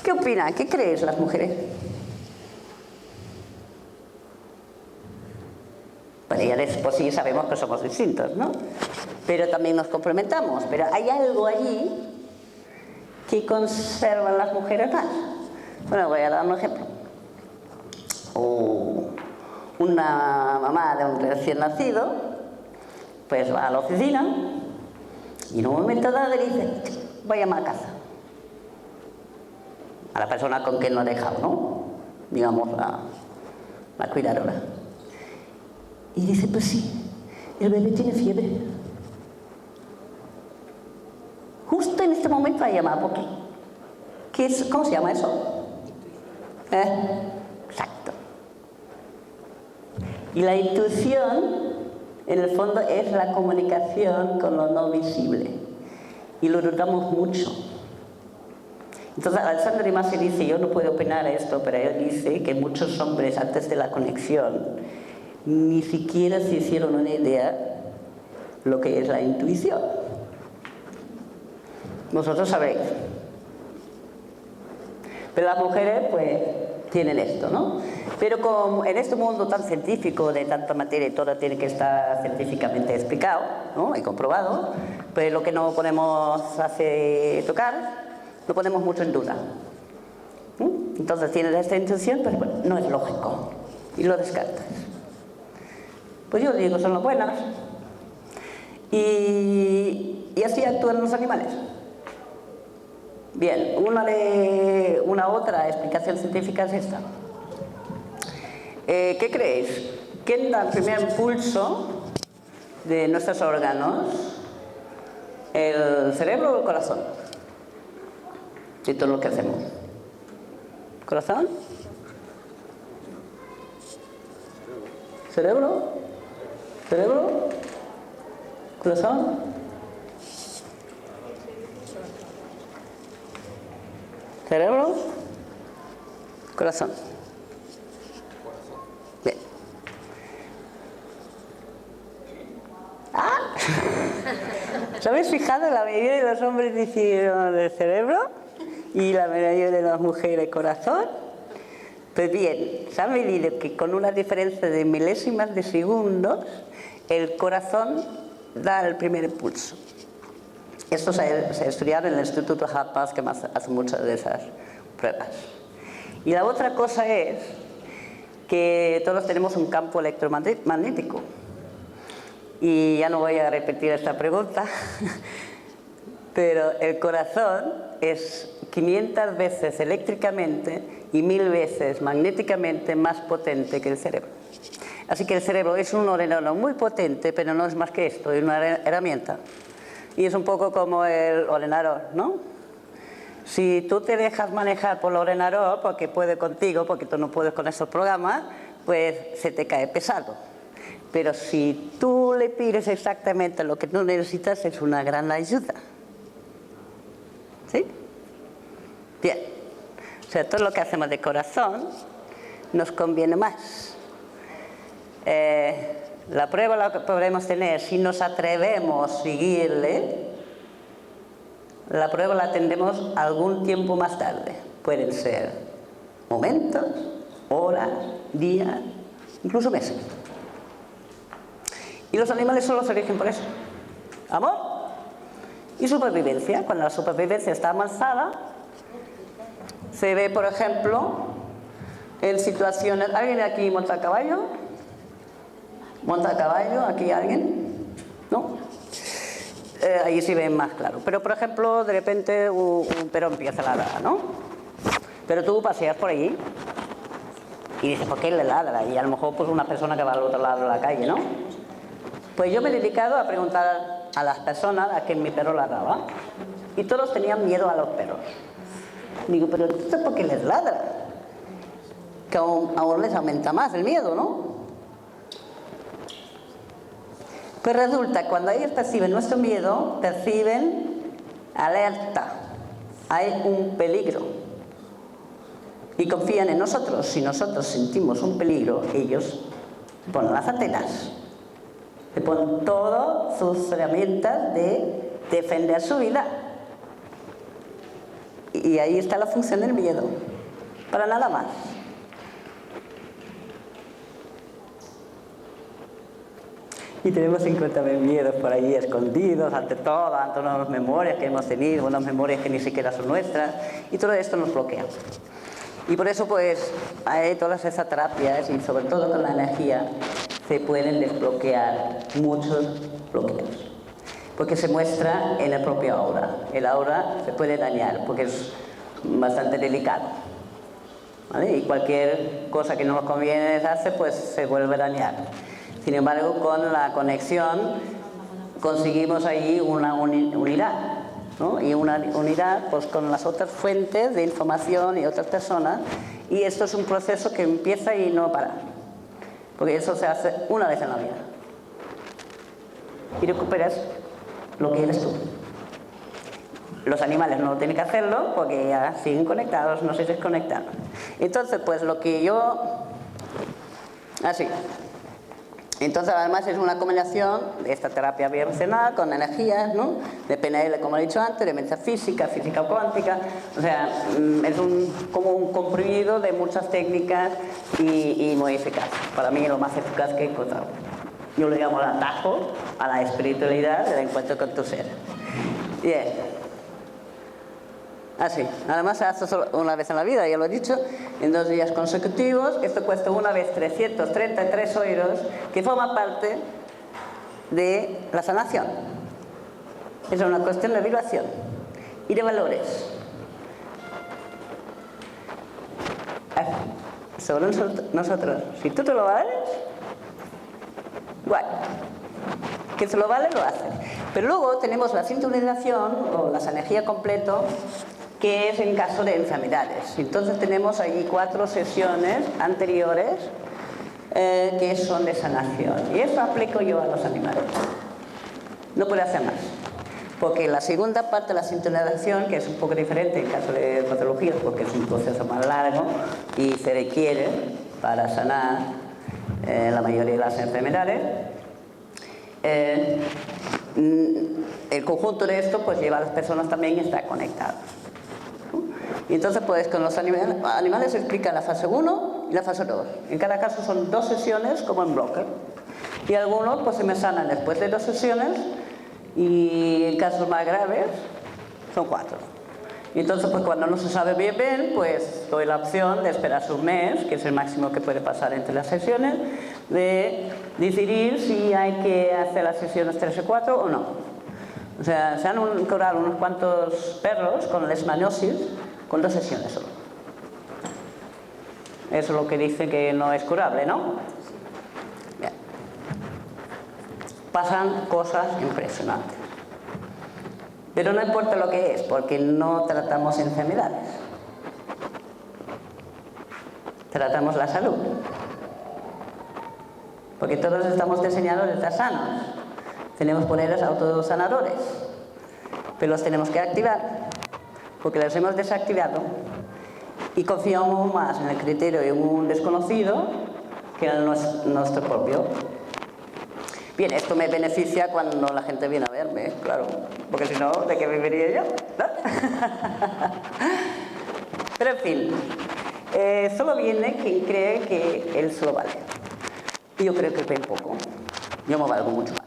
¿Qué opinan? ¿Qué crees las mujeres? Bueno, ya después sí sabemos que somos distintos, ¿no? Pero también nos complementamos. Pero hay algo allí que conservan las mujeres más. Bueno, voy a dar un ejemplo. Una mamá de un recién nacido, pues va a la oficina y en un momento dado le dice, voy a llamar a casa. A la persona con quien lo ha dejado, ¿no? Digamos, la cuidadora. Y dice, pues sí, el bebé tiene fiebre. Justo en este momento la llama, ¿por qué? ¿Cómo se llama eso? Exacto. Y la intuición, en el fondo, es la comunicación con lo no visible. Y lo notamos mucho. Entonces, Alexander Rimasi dice, yo no puedo opinar esto, pero él dice que muchos hombres, antes de la conexión, ni siquiera se hicieron una idea lo que es la intuición. Vosotros sabréis. Pero las mujeres, pues, tienen esto, ¿no? Pero como en este mundo tan científico, de tanta materia y todo tiene que estar científicamente explicado, ¿no? Y comprobado, pues lo que no podemos tocar, lo ponemos mucho en duda. Entonces tienes esta intuición, pero bueno, no es lógico. Y lo descartas. Pues yo digo, son las buenas. Y así actúan los animales. Bien, una otra explicación científica es esta. ¿Qué creéis? ¿Quién da el primer impulso de nuestros órganos? ¿El cerebro o el corazón? De todo lo que hacemos. ¿Corazón? ¿Cerebro? ¿Cerebro? ¿Corazón? ¿Cerebro? ¿Corazón? Bien. ¡Ah! ¿Os habéis fijado? La mayoría de los hombres decidieron el cerebro y la mayoría de las mujeres corazón. Pues bien, se ha medido que con una diferencia de milésimas de segundos el corazón da el primer impulso. Esto se ha estudiado en el Instituto Harpas, que hace muchas de esas pruebas. Y la otra cosa es que todos tenemos un campo electromagnético. Y ya no voy a repetir esta pregunta, pero el corazón es 500 veces eléctricamente y 1000 veces magnéticamente más potente que el cerebro. Así que el cerebro es un ordenador muy potente, pero no es más que esto, es una herramienta. Y es un poco como el ordenador, ¿no? Si tú te dejas manejar por el ordenador, porque puede contigo, porque tú no puedes con esos programas, pues se te cae pesado. Pero si tú le pides exactamente lo que tú necesitas, es una gran ayuda. ¿Sí? Bien. O sea, todo lo que hacemos de corazón nos conviene más. La prueba la que podremos tener, si nos atrevemos a seguirle, la prueba la tendremos algún tiempo más tarde. Pueden ser momentos, horas, días, incluso meses. Y los animales solo se eligen por eso. Amor y supervivencia. Cuando la supervivencia está avanzada, se ve, por ejemplo, en situaciones... ¿Alguien de aquí monta a caballo? ¿Monta a caballo? ¿Aquí alguien? ¿No? Ahí sí ven más claro. Pero, por ejemplo, de repente un perro empieza a ladrar, ¿no? Pero tú paseas por allí y dices, ¿por qué le ladra? Y a lo mejor pues una persona que va al otro lado de la calle, ¿no? Pues yo me he dedicado a preguntar a las personas a qué mi perro ladraba. Y todos tenían miedo a los perros. Digo, pero ¿esto por qué les ladra? Que aún les aumenta más el miedo, ¿no? Pues resulta, cuando ellos perciben nuestro miedo, perciben alerta. Hay un peligro. Y confían en nosotros. Si nosotros sentimos un peligro, ellos ponen las antenas. Se ponen todas sus herramientas de defender su vida. Y ahí está la función del miedo. Para nada más. Y tenemos 50.000 miedos por ahí escondidos, ante todo, ante unas memorias que hemos tenido, unas memorias que ni siquiera son nuestras, y todo esto nos bloquea. Y por eso, pues, hay todas esas terapias, y sobre todo con la energía, se pueden desbloquear muchos bloqueos. Porque se muestra en el propio aura. El aura se puede dañar, porque es bastante delicado. ¿Vale? Y cualquier cosa que no nos conviene hacer, pues se vuelve a dañar. Sin embargo, con la conexión conseguimos ahí una unidad, ¿no? Y una unidad pues, con las otras fuentes de información y otras personas. Y esto es un proceso que empieza y no para. Porque eso se hace una vez en la vida. Y recuperas lo que eres tú. Los animales no tienen que hacerlo porque ya siguen conectados, no se desconectan. Entonces, pues lo que yo... Así. Entonces, además es una combinación de esta terapia vibracional con energías, ¿no? De PNL, como he dicho antes, de metafísica, física cuántica. O sea, es como un comprimido de muchas técnicas y muy eficaz. Para mí, lo más eficaz que he encontrado. Yo le llamo el atajo a la espiritualidad del encuentro con tu ser. Bien. Así. Además, se hace solo una vez en la vida, ya lo he dicho, en 2 días consecutivos. Esto cuesta una vez 333 euros, que forma parte de la sanación. Es una cuestión de vibración y de valores. Sobre nosotros. Si tú te lo vales, guay. Que se lo vale, lo hace. Pero luego tenemos la sintonización o la energía completo, que es en caso de enfermedades. Entonces tenemos ahí 4 sesiones anteriores que son de sanación. Y eso aplico yo a los animales. No puedo hacer más. Porque la segunda parte de la sintonización, que es un poco diferente en caso de patologías, porque es un proceso más largo y se requiere para sanar la mayoría de las enfermedades, el conjunto de esto pues lleva a las personas también a estar conectadas. Y entonces, pues con los animales se explica la fase 1 y la fase 2. En cada caso son 2 sesiones como en bloque. Y algunos pues se me sanan después de 2 sesiones y en casos más graves son 4. Y entonces, pues cuando no se sabe bien, pues doy la opción de esperarse un mes, que es el máximo que puede pasar entre las sesiones, de decidir si hay que hacer las sesiones 3 o 4 o no. O sea, se han curado unos cuantos perros con leishmaniosis con 2 sesiones solo. Eso es lo que dice que no es curable, ¿no? Bien. Pasan cosas impresionantes. Pero no importa lo que es, porque no tratamos enfermedades. Tratamos la salud. Porque todos estamos diseñados de estar sanos. Tenemos poderes autosanadores. Pero los tenemos que activar. Porque los hemos desactivado. Y confiamos más en el criterio de un desconocido que en nuestro propio. Bien, esto me beneficia cuando la gente viene a verme, claro, porque si no, ¿de qué viviría yo? ¿No? Pero en fin, solo viene quien cree que él solo vale. Y yo creo que ve poco. Yo me valgo mucho más.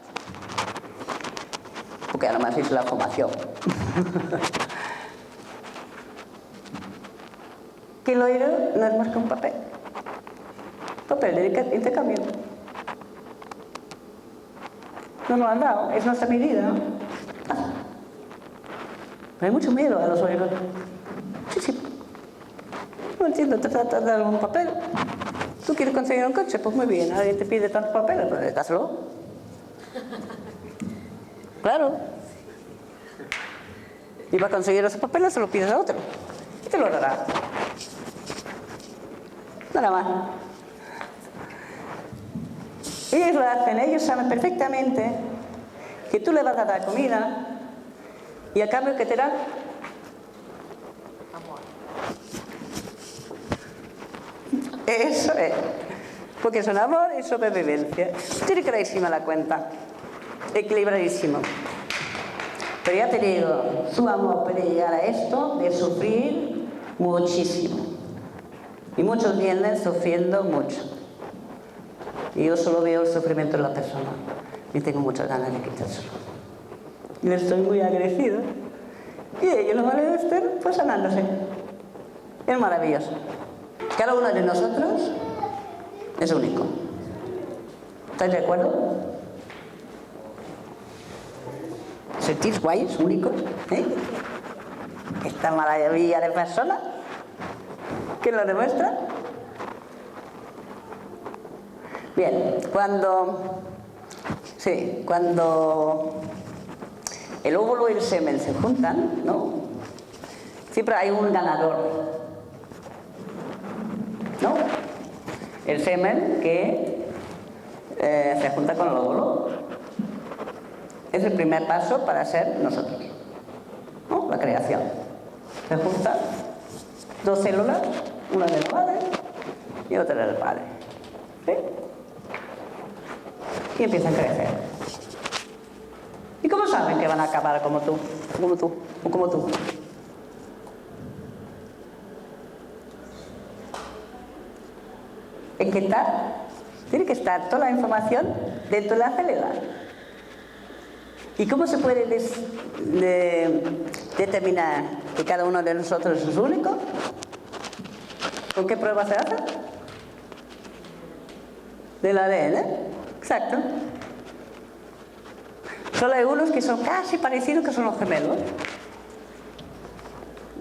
Porque además hice la formación. Que el oído no es más que un papel. Papel de intercambio. No nos lo han dado, es nuestra medida, ¿no? Pero hay mucho miedo a los oídos. Sí. No entiendo, te tratas de dar un papel. ¿Tú quieres conseguir un coche? Pues muy bien, alguien te pide tantos papeles, pues dáselo. Claro. Y para conseguir esos papeles se los pides a otro. Y te lo dará. Nada más. Ellos lo hacen, ellos saben perfectamente que tú le vas a dar comida y a cambio ¿qué te dan? Amor. Eso es. Porque son amor y sobrevivencia. Tiene clarísima la cuenta. Equilibradísimo. Pero ya te digo, su amor puede llegar a esto de sufrir muchísimo. Y muchos vienen sufriendo mucho. Y yo solo veo el sufrimiento de la persona. Y tengo muchas ganas de quitárselo. Y les estoy muy agradecido. Y ellos lo van a estar pues sanándose. Es maravilloso. Cada uno de nosotros es único. ¿Estáis de acuerdo? ¿Sentís guays, únicos? Esta maravilla de persona. ¿Quién lo demuestra? Bien, cuando el óvulo y el semen se juntan, ¿no? Siempre hay un ganador, ¿no? El semen que se junta con el óvulo es el primer paso para ser nosotros, ¿no? La creación. Se juntan 2 células, una del padre y otra del padre. ¿Sí? Y empiezan a crecer. ¿Y cómo saben que van a acabar como tú o como tú? Es que tiene que estar toda la información dentro de la célula. ¿Y cómo se puede determinar que cada uno de nosotros es único? ¿Con qué prueba se hace? Del ADN. Exacto. Solo hay unos que son casi parecidos, que son los gemelos.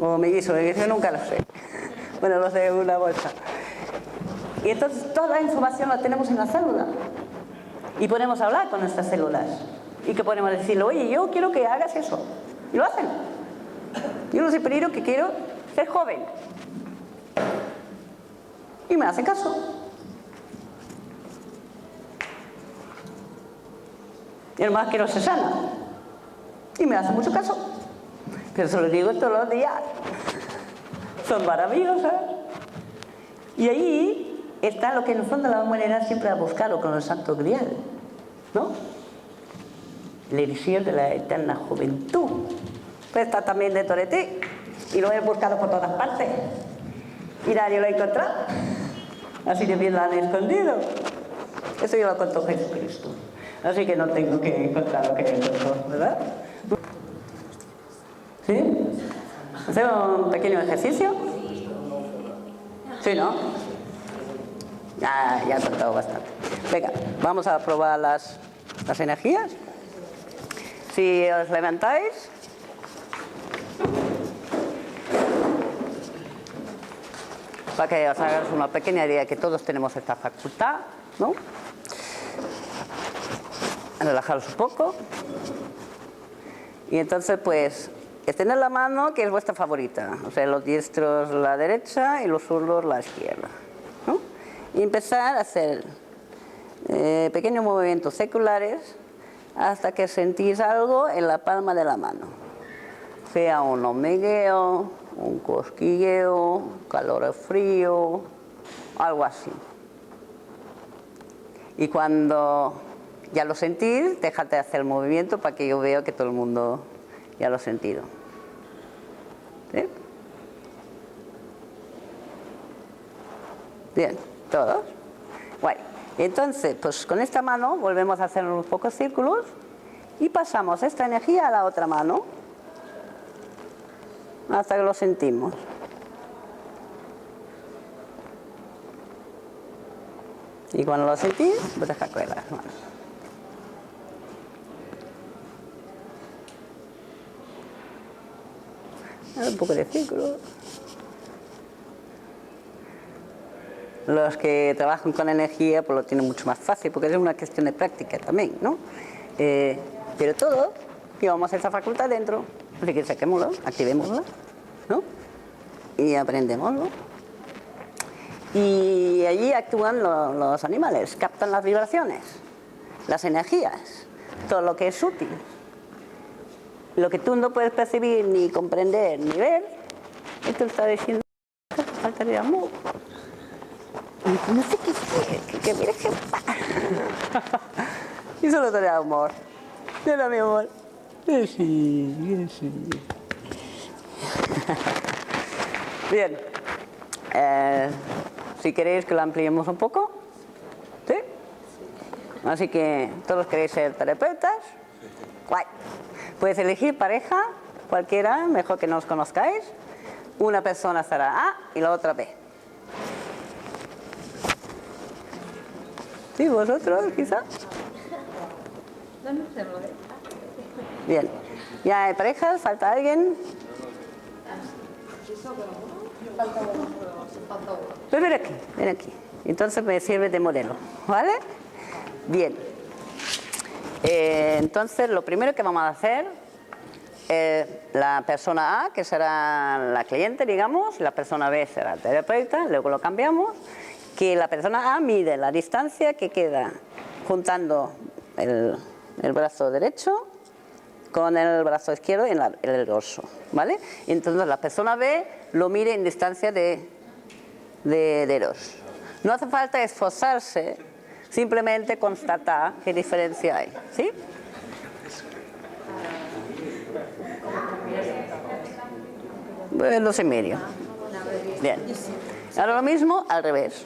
O mellizos, yo nunca lo sé. Bueno, los de una bolsa. Y entonces toda la información la tenemos en la célula. Y podemos hablar con nuestras células. Y que podemos decirle, oye, yo quiero que hagas eso. Y lo hacen. Yo les he pedido que quiero ser joven. Y me hacen caso. Y además quiero ser sana. Y me hace mucho caso. Pero se lo digo todos los días. Son maravillosas. Y ahí está lo que en el fondo la humanidad siempre ha buscado con el Santo Grial, ¿no? El elixir de la eterna juventud. Pues está también dentro de ti. y lo he buscado por todas partes y nadie lo ha encontrado. Así que bien lo han escondido. Eso ya lo contó Jesucristo. Así que no tengo que encontrar lo que encontró, ¿verdad? ¿Sí? ¿Hacemos un pequeño ejercicio? Sí, ¿no? Ya he contado bastante. Venga, vamos a probar las energías. Si os levantáis. Para que os hagáis una pequeña idea que todos tenemos esta facultad, ¿no? Relajaros un poco. Y entonces, pues, tener la mano que es vuestra favorita. O sea, los diestros la derecha y los zurdos la izquierda, ¿no? Y empezar a hacer pequeños movimientos seculares hasta que sentís algo en la palma de la mano. Sea un hormigueo, un cosquilleo, calor o frío, algo así. Y cuando ya lo sentís, dejad de hacer el movimiento para que yo vea que todo el mundo ya lo ha sentido. ¿Sí? Bien, ¿todos? Guay. Entonces, pues con esta mano volvemos a hacer unos pocos círculos y pasamos esta energía a la otra mano hasta que lo sentimos. Y cuando lo sentís, pues deja caer las manos. Un poco de círculo. Los que trabajan con energía pues lo tienen mucho más fácil porque es una cuestión de práctica también, ¿no? Pero todos llevamos esa facultad dentro, así que saquémoslo, activémosla, ¿no? Y aprendémoslo. Y allí actúan los animales, captan las vibraciones, las energías, todo lo que es útil. Lo que tú no puedes percibir, ni comprender, ni ver, esto está diciendo que hace falta de amor. Y no sé qué, que mire que... Y solo te da amor. Mira, mi amor. Sí, sí. Bien. Si queréis que lo ampliemos un poco. ¿Sí? Así que todos queréis ser terapeutas. Guay. Puedes elegir pareja, cualquiera, mejor que no os conozcáis. Una persona será A y la otra B. ¿Sí, vosotros, quizás? Bien. ¿Ya hay parejas? ¿Falta alguien? Pues ven aquí, ven aquí. Entonces me sirve de modelo, ¿vale? Bien. Entonces, lo primero que vamos a hacer es la persona A, que será la cliente, digamos, y la persona B será el terapeuta, luego lo cambiamos, que la persona A mide la distancia que queda juntando el brazo derecho con el brazo izquierdo en el dorso, ¿vale? Entonces, la persona B lo mide en distancia de dedos. No hace falta esforzarse, simplemente constatar qué diferencia hay, ¿sí? Pues 2,5. Bien. Ahora lo mismo al revés.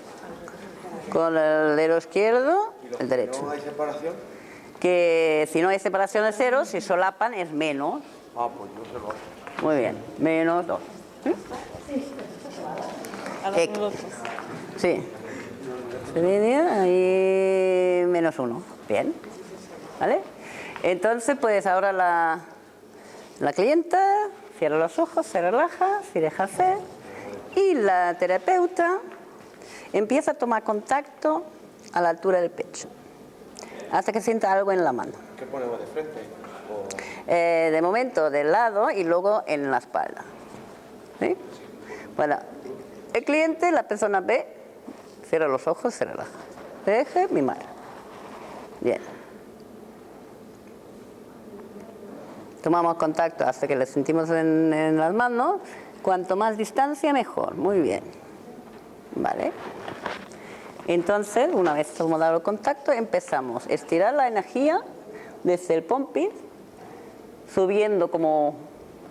Con el dedo izquierdo, el derecho. ¿No hay separación? Que si no hay separación de cero, si solapan es menos. Ah, pues no se lo. Muy bien, menos 2. Sí. Se ve ahí menos 1. Bien. ¿Vale? Entonces, pues ahora la clienta cierra los ojos, se relaja, se deja hacer. Y la terapeuta empieza a tomar contacto a la altura del pecho, hasta que sienta algo en la mano. ¿Qué ponemos de frente? De momento del lado y luego en la espalda. ¿Sí? Bueno, el cliente, la persona B, cierra los ojos, se relaja. Se deja mimar. Bien. Tomamos contacto hasta que le sentimos en las manos. Cuanto más distancia, mejor. Muy bien. ¿Vale? Entonces, una vez hemos dado el contacto, empezamos a estirar la energía desde el pompis, subiendo como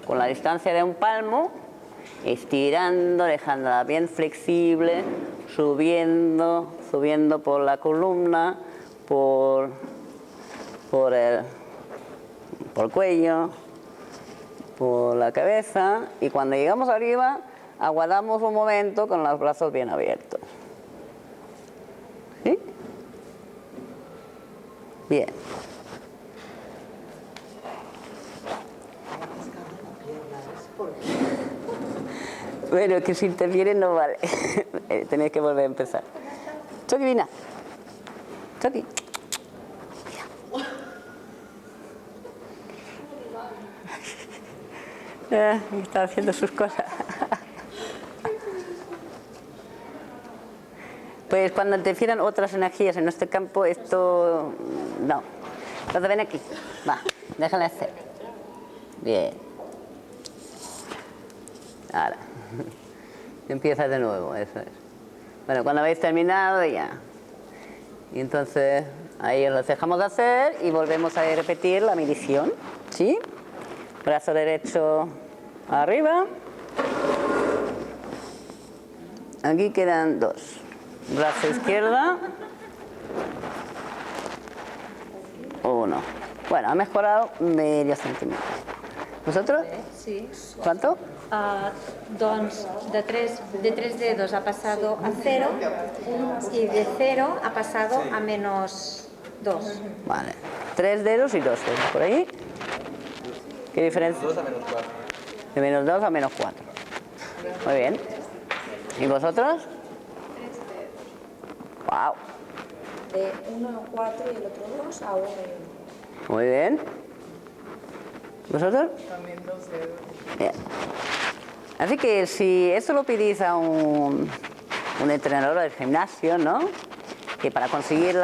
con la distancia de un palmo estirando, dejándola bien flexible, subiendo por la columna, por el cuello, por la cabeza, y cuando llegamos arriba aguardamos un momento con los brazos bien abiertos. ¿Sí? Bien. Bueno, que si intervienen no vale. Tenéis que volver a empezar. Chucky, Vina. Chucky. Está haciendo sus cosas. Pues cuando interfieran otras energías en nuestro campo, esto no. Entonces ven aquí. Va, déjale hacer. Bien. Ahora. Empieza de nuevo, eso es. Bueno, cuando habéis terminado ya. Y entonces ahí los dejamos de hacer y volvemos a repetir la medición. ¿Sí? Brazo derecho arriba. Aquí quedan 2. Brazo izquierda. 1. Bueno, ha mejorado medio centímetro. ¿Vosotros? Sí. ¿Cuánto? Doncs de tres dedos ha pasado a 0 y de 0 ha pasado a menos 2. Vale. 3 dedos y 2 dedos. ¿Por ahí? ¿Qué diferencia? 2 a menos 4. De menos 2 a menos 4. Muy bien. ¿Y vosotros? 3 dedos. ¡Wow! De 1 a 4 y el otro 2 a 1 y 1. Muy bien. ¿Vosotros? También 2 dedos. Bien. Así que si esto lo pedís a un entrenador del gimnasio, ¿no? Que para conseguir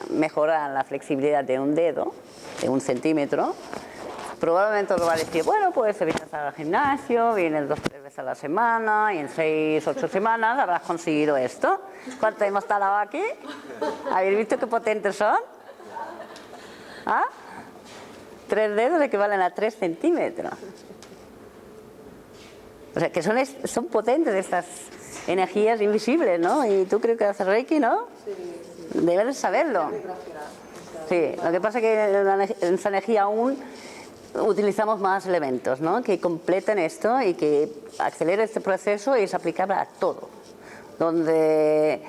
mejorar la flexibilidad de un dedo, de 1 centímetro, probablemente os va a decir, bueno, pues te vienes al gimnasio, vienes 2 o 3 veces a la semana y en 6 o 8 semanas habrás conseguido esto. ¿Cuánto hemos tardado aquí? ¿Habéis visto qué potentes son? ¿Ah? 3 dedos equivalen a 3 centímetros. O sea, que son potentes estas energías invisibles, ¿no? Y tú creo que haces Reiki, ¿no? Sí. Debes saberlo. Sí, lo que pasa es que en esa energía aún utilizamos más elementos, ¿no? Que completen esto y que aceleren este proceso y es aplicable a todo. Donde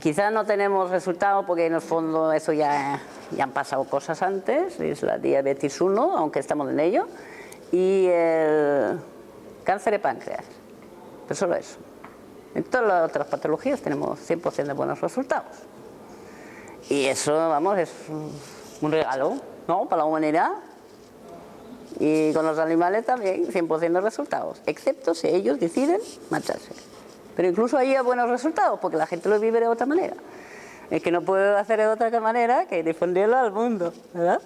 quizás no tenemos resultado porque en el fondo eso ya han pasado cosas antes, es la diabetes 1, aunque estamos en ello, y el cáncer de páncreas, pero solo eso. En todas las otras patologías tenemos 100% de buenos resultados. Y eso, vamos, es un regalo, ¿no?, para la humanidad. Y con los animales también, 100% de resultados, excepto si ellos deciden marcharse. Pero incluso ahí hay buenos resultados, porque la gente lo vive de otra manera. Es que no puedo hacer de otra manera que difundirlo al mundo, ¿verdad?